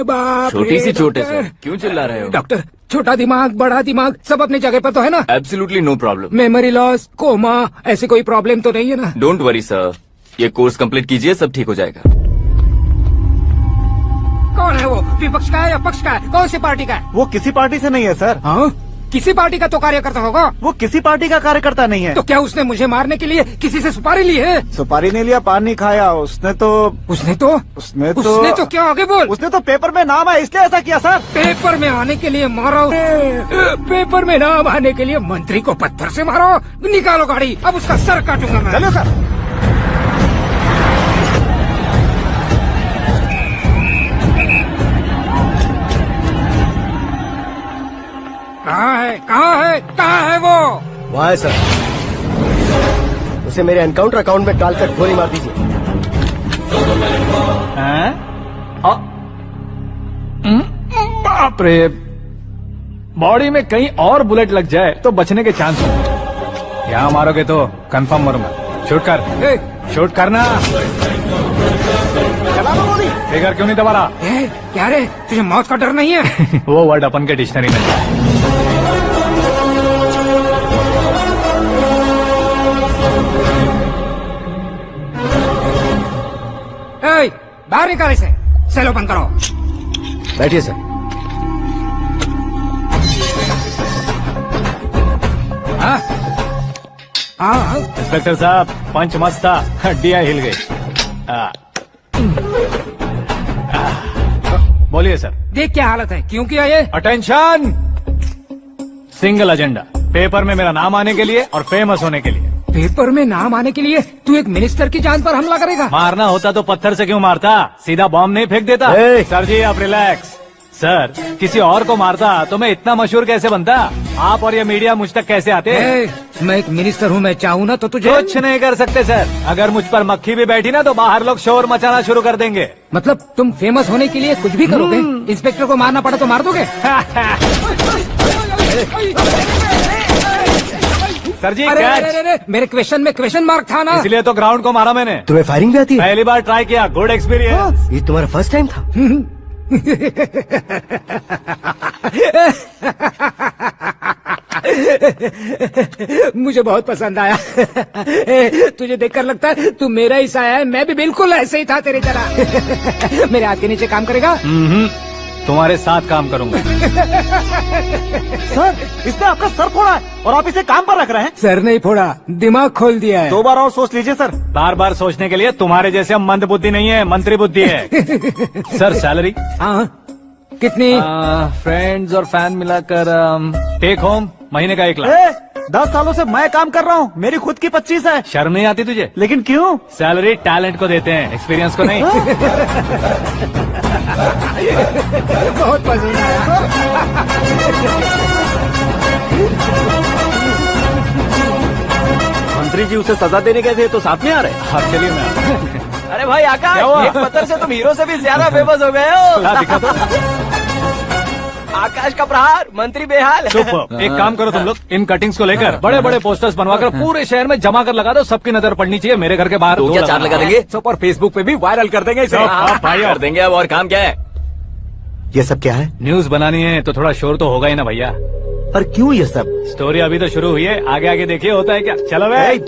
बाप छोटी सी रे, चोट है डॉक्टर। सर, क्यों चिल्ला रहे हो? डॉक्टर, छोटा दिमाग बड़ा दिमाग सब अपनी जगह पर तो है ना? Absolutely no problem. Memory loss, coma, ऐसी कोई प्रॉब्लम तो नहीं है ना? डोंट वरी सर, ये कोर्स कंप्लीट कीजिए, सब ठीक हो जाएगा। कौन है वो? विपक्ष का है या पक्ष का है? कौन सी पार्टी का है? वो किसी पार्टी से नहीं है सर। हाँ, किसी पार्टी का तो कार्यकर्ता होगा। वो किसी पार्टी का कार्यकर्ता नहीं है। तो क्या उसने मुझे मारने के लिए किसी से सुपारी ली है? सुपारी नहीं लिया, पान नहीं खाया। उसने तो क्या आगे बोल? उसने तो पेपर में नाम है इसलिए ऐसा किया सर। पेपर में आने के लिए मारो? पेपर में नाम आने के लिए मंत्री को पत्थर से मारो? निकालो गाड़ी, अब उसका सर काटूंगा मैं। चलो सर। कहाँ है वो? वहाँ है सर, उसे मेरे एनकाउंटर अकाउंट में डालकर गोली मार दीजिए। बाप रे, बॉडी में कहीं और बुलेट लग जाए तो बचने के चांस हो। यहाँ मारोगे तो कंफर्म मरूंगा। शूट कर, शूट करना। फिगर क्यों नहीं दबा रहा? क्या रे, तुझे मौत का डर नहीं है? वो वर्ड अपन के डिक्शनरी में है। बाहर निकाल इसे, सेल ओपन करो। बैठिए सर। हाँ, इंस्पेक्टर साहब, पंच मस्त था, हड्डियां हिल गई। बोलिए सर। देख क्या हालत है, क्यों किया ये? अटेंशन, सिंगल एजेंडा, पेपर में मेरा नाम आने के लिए और फेमस होने के लिए। पेपर में नाम आने के लिए तू एक मिनिस्टर की जान पर हमला करेगा? मारना होता तो पत्थर से क्यों मारता, सीधा बॉम्ब नहीं फेंक देता। सर जी आप रिलैक्स। सर, किसी और को मारता तो मैं इतना मशहूर कैसे बनता? आप और ये मीडिया मुझ तक कैसे आते? मैं एक मिनिस्टर हूँ, मैं चाहूँ ना तो तुझे कुछ नहीं कर सकते सर। अगर मुझ पर मक्खी भी बैठी ना तो बाहर लोग शोर मचाना शुरू कर देंगे। मतलब तुम फेमस होने के लिए कुछ भी करोगे? इंस्पेक्टर को मारना पड़ा तो मार दोगे? सर जी अरे, मेरे क्वेश्चन में क्वेश्चन मार्क था ना, इसलिए तो ग्राउंड को मारा मैंने। तुम्हें फायरिंग भी आती है? पहली बार ट्राई किया, गुड एक्सपीरियंस। ये तुम्हारा फर्स्ट टाइम था? मुझे बहुत पसंद आया। तुझे देखकर लगता है तू मेरा ही साया है। मैं भी बिल्कुल ऐसे ही था तेरी तरह। मेरे हाथ के नीचे काम करेगा? तुम्हारे साथ काम करूंगा। सर, इसने आपका सर फोड़ा है और आप इसे काम पर रख रहे हैं। सर नहीं फोड़ा, दिमाग खोल दिया है। 2 बार और सोच लीजिए सर। बार बार सोचने के लिए तुम्हारे जैसे मंद बुद्धि नहीं है, मंत्री बुद्धि है। Sir salary? हाँ, कितनी? फ्रेंड्स और फैन मिलाकर टेक होम महीने का 1 लाख। 10 सालों से मैं काम कर रहा हूँ, मेरी खुद की 25 है। शर्म नहीं आती तुझे? लेकिन क्यों? सैलरी टैलेंट को देते हैं, एक्सपीरियंस को नहीं। बहुत पसंद आया। मंत्री जी उसे सजा देने गए थे तो साथ में आ रहे? हाँ चलिए मैं। अरे भाई आकाश, क्या हुआ? एक पत्थर से तुम हीरो से भी ज्यादा फेमस हो गए हो। दिखा दो। आकाश का प्रहार, मंत्री बेहाल। चुप। एक काम करो तुम लोग, इन कटिंग्स को लेकर बड़े बड़े पोस्टर्स बनवाकर पूरे शहर में जमा कर लगा दो। सबकी नजर पड़नी चाहिए मेरे घर के बाहर। तो क्या 4 लगा देंगे? सब और फेसबुक पे भी वायरल कर देंगे इसे। भाई कर देंगे। अब और काम क्या है? ये सब क्या है? न्यूज बनानी है तो थोड़ा शोर तो होगा ही ना भैया। पर क्यों ये सब? स्टोरी अभी तो शुरू हुई है, आगे आगे देखिए होता है क्या। चलो भाई।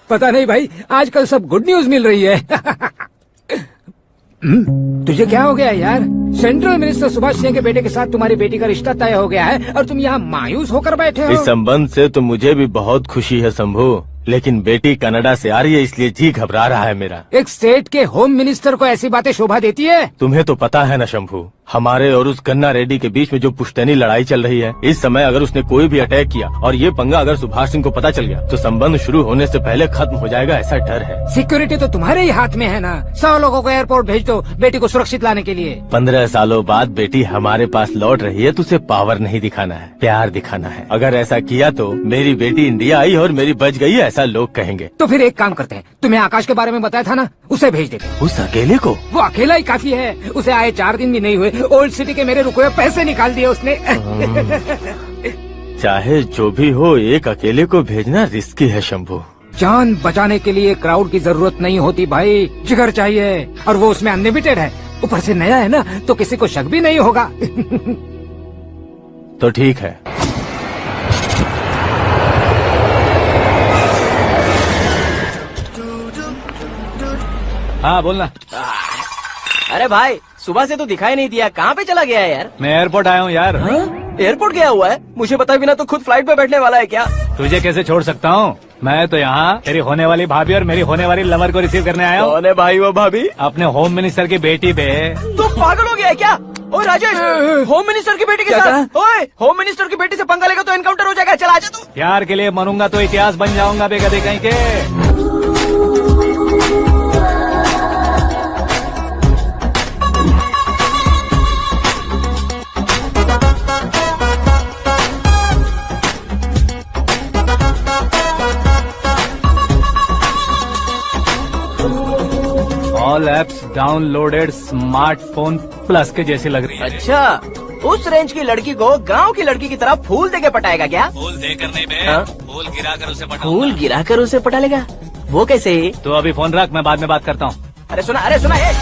पता नहीं भाई, आजकल सब गुड न्यूज मिल रही है। तुझे क्या हो गया यार? सेंट्रल मिनिस्टर सुभाष सिंह के बेटे के साथ तुम्हारी बेटी का रिश्ता तय हो गया है और तुम यहाँ मायूस होकर बैठे हो। इस संबंध से तो मुझे भी बहुत खुशी है शंभू, लेकिन बेटी कनाडा से आ रही है इसलिए जी घबरा रहा है मेरा। एक स्टेट के होम मिनिस्टर को ऐसी बातें शोभा देती है? तुम्हें तो पता है ना शंभू, हमारे और उस गन्ना रेड्डी के बीच में जो पुश्तैनी लड़ाई चल रही है, इस समय अगर उसने कोई भी अटैक किया और ये पंगा अगर सुभाष सिंह को पता चल गया तो संबंध शुरू होने से पहले खत्म हो जाएगा, ऐसा डर है। सिक्योरिटी तो तुम्हारे ही हाथ में है ना। 100 लोगों को एयरपोर्ट भेज दो बेटी को सुरक्षित लाने के लिए। 15 सालों बाद बेटी हमारे पास लौट रही है तो उसे पावर नहीं दिखाना है, प्यार दिखाना है। अगर ऐसा किया तो मेरी बेटी इंडिया आई और मेरी बच गई, ऐसा लोग कहेंगे। तो फिर एक काम करते हैं, तुम्हें आकाश के बारे में बताया था ना, उसे भेज देते हैं। उस अकेले को? वो अकेला ही काफी है। उसे आए 4 दिन भी नहीं हुए ओल्ड सिटी के मेरे रुके हुए पैसे निकाल दिए उसने। चाहे जो भी हो, एक अकेले को भेजना रिस्की है शंभू। जान बचाने के लिए क्राउड की जरूरत नहीं होती भाई, जिगर चाहिए, और वो उसमें अनलिमिटेड है। ऊपर से नया है ना, तो किसी को शक भी नहीं होगा। तो ठीक है। हाँ बोलना। अरे भाई, सुबह से तो दिखाई नहीं दिया, कहाँ पे चला गया है यार? मैं एयरपोर्ट आया हूँ यार। एयरपोर्ट गया हुआ है? मुझे बताए बिना तो खुद फ्लाइट पे बैठने वाला है क्या? तुझे कैसे छोड़ सकता हूँ? मैं तो यहाँ तेरी होने वाली भाभी और मेरी होने वाली लवर को रिसीव करने आया हूँ। कौन है भाई वो भाभी? अपने होम मिनिस्टर की बेटी पे। तो पागल हो गया है क्या? ओए राजेश, होम मिनिस्टर की बेटी के साथ? ओए, होम मिनिस्टर की बेटी से पंगा लेगा तो एनकाउंटर हो जाएगा। चल आजा तू। प्यार के लिए मरूंगा तो इतिहास बन जाऊंगा बेगदे कहीं के। All apps downloaded smartphone plus के जैसी लग रही है। अच्छा, उस रेंज की लड़की को गांव की लड़की की तरह फूल देके पटाएगा क्या? फूल देकर नहीं बे, हाँ? फूल गिरा कर उसे पटा। फूल गिरा कर उसे पटा लेगा? वो कैसे? तो अभी फोन रख, मैं बाद में बात करता हूँ। अरे सुना ये।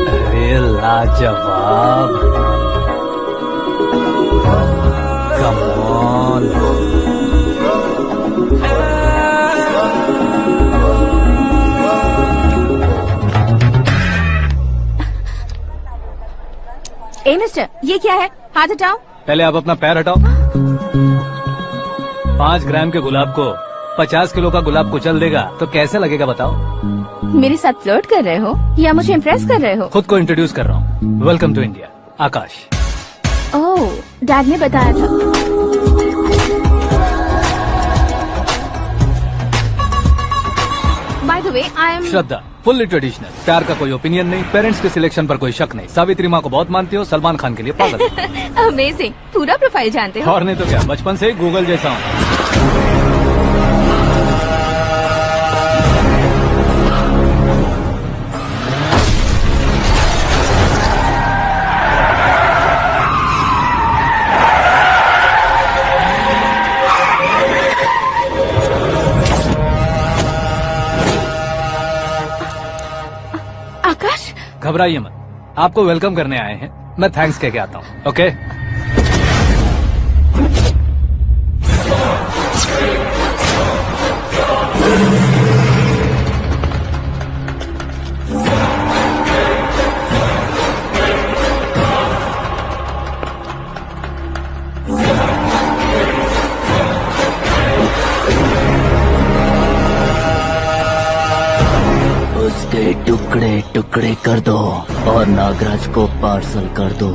अरे लाजवाब, कम ऑन। ए मिस्टर, ये क्या है? हाथ हटाओ। पहले आप अपना पैर हटाओ। 5 ग्राम के गुलाब को 50 किलो का गुलाब कुचल देगा तो कैसे लगेगा बताओ? मेरे साथ फ्लर्ट कर रहे हो या मुझे इम्प्रेस कर रहे हो? खुद को इंट्रोड्यूस कर रहा हूँ। Welcome to India, Akash. Oh, dad ने बताया था। By the way, I am Shraddha, fully traditional. प्यार का कोई ओपिनियन नहीं, पेरेंट्स के सिलेक्शन पर कोई शक नहीं। सावित्री माँ को बहुत मानती हो, सलमान खान के लिए पागल। अमेजिंग, पूरा प्रोफाइल जानते हो। और नहीं तो क्या, बचपन से ही गूगल जैसा हूँ। आकाश, घबराइए मत, आपको वेलकम करने आए हैं। मैं थैंक्स कह के आता हूँ। ओके? उसके टुकड़े टुकड़े कर दो और नागराज को पार्सल कर दो।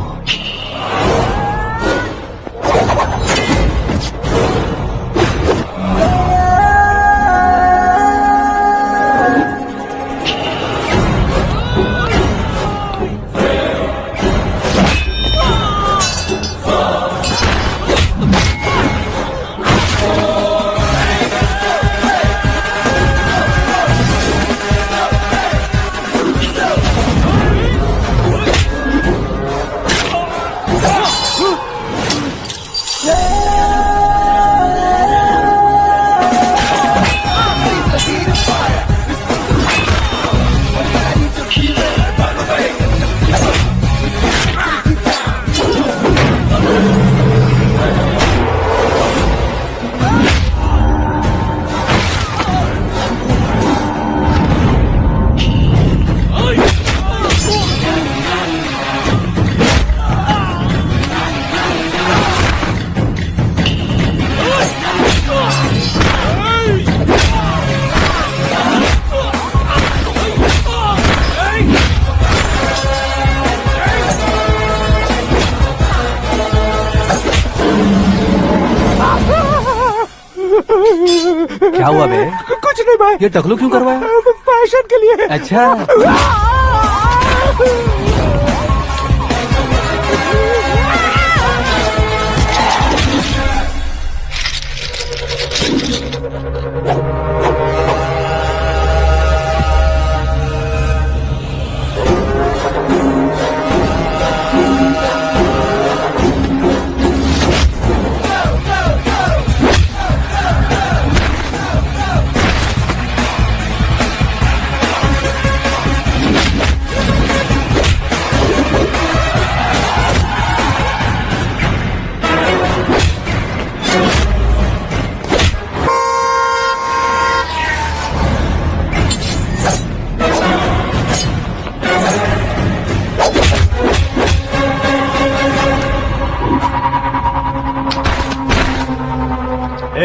क्या हुआ बे? कुछ नहीं भाई, ये टकलू क्यों करवाया? फैशन के लिए। अच्छा,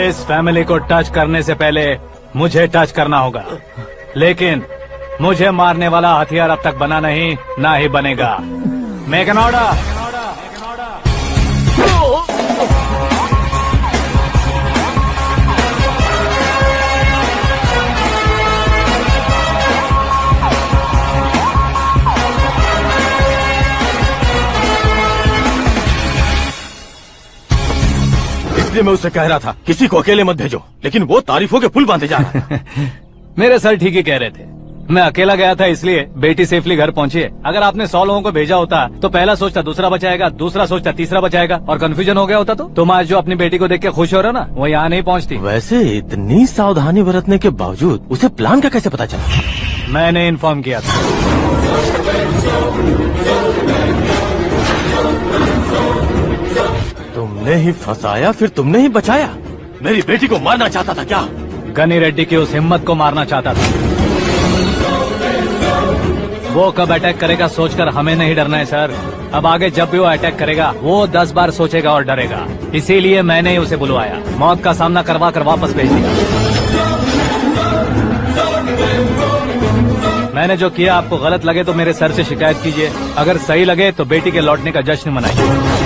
इस फैमिली को टच करने से पहले मुझे टच करना होगा, लेकिन मुझे मारने वाला हथियार अब तक बना नहीं, ना ही बनेगा। Make an order. इसलिए मैं उससे कह रहा था किसी को अकेले मत भेजो, लेकिन वो तारीफों के पुल बांधे जा रहा है। मेरे सर ठीक ही कह रहे थे। मैं अकेला गया था इसलिए बेटी सेफली घर पहुंची है। अगर आपने 100 लोगों को भेजा होता तो पहला सोचता दूसरा बचाएगा, दूसरा सोचता तीसरा बचाएगा, और कंफ्यूजन हो गया होता तो तुम आज जो अपनी बेटी को देख के खुश हो रहे हो ना, वो यहाँ नहीं पहुंचती। वैसे इतनी सावधानी बरतने के बावजूद उसे प्लान का कैसे पता चला? मैंने इन्फॉर्म किया था। तुमने ही फंसाया, फिर तुमने ही बचाया। मेरी बेटी को मारना चाहता था क्या? गनी रेड्डी की उस हिम्मत को मारना चाहता था। वो कब अटैक करेगा सोचकर हमें नहीं डरना है सर। अब आगे जब भी वो अटैक करेगा वो 10 बार सोचेगा और डरेगा। इसीलिए मैंने ही उसे बुलवाया, मौत का सामना करवा कर वापस भेज दिया। मैंने जो किया आपको गलत लगे तो मेरे सर से शिकायत कीजिए, अगर सही लगे तो बेटी के लौटने का जश्न मनाइए।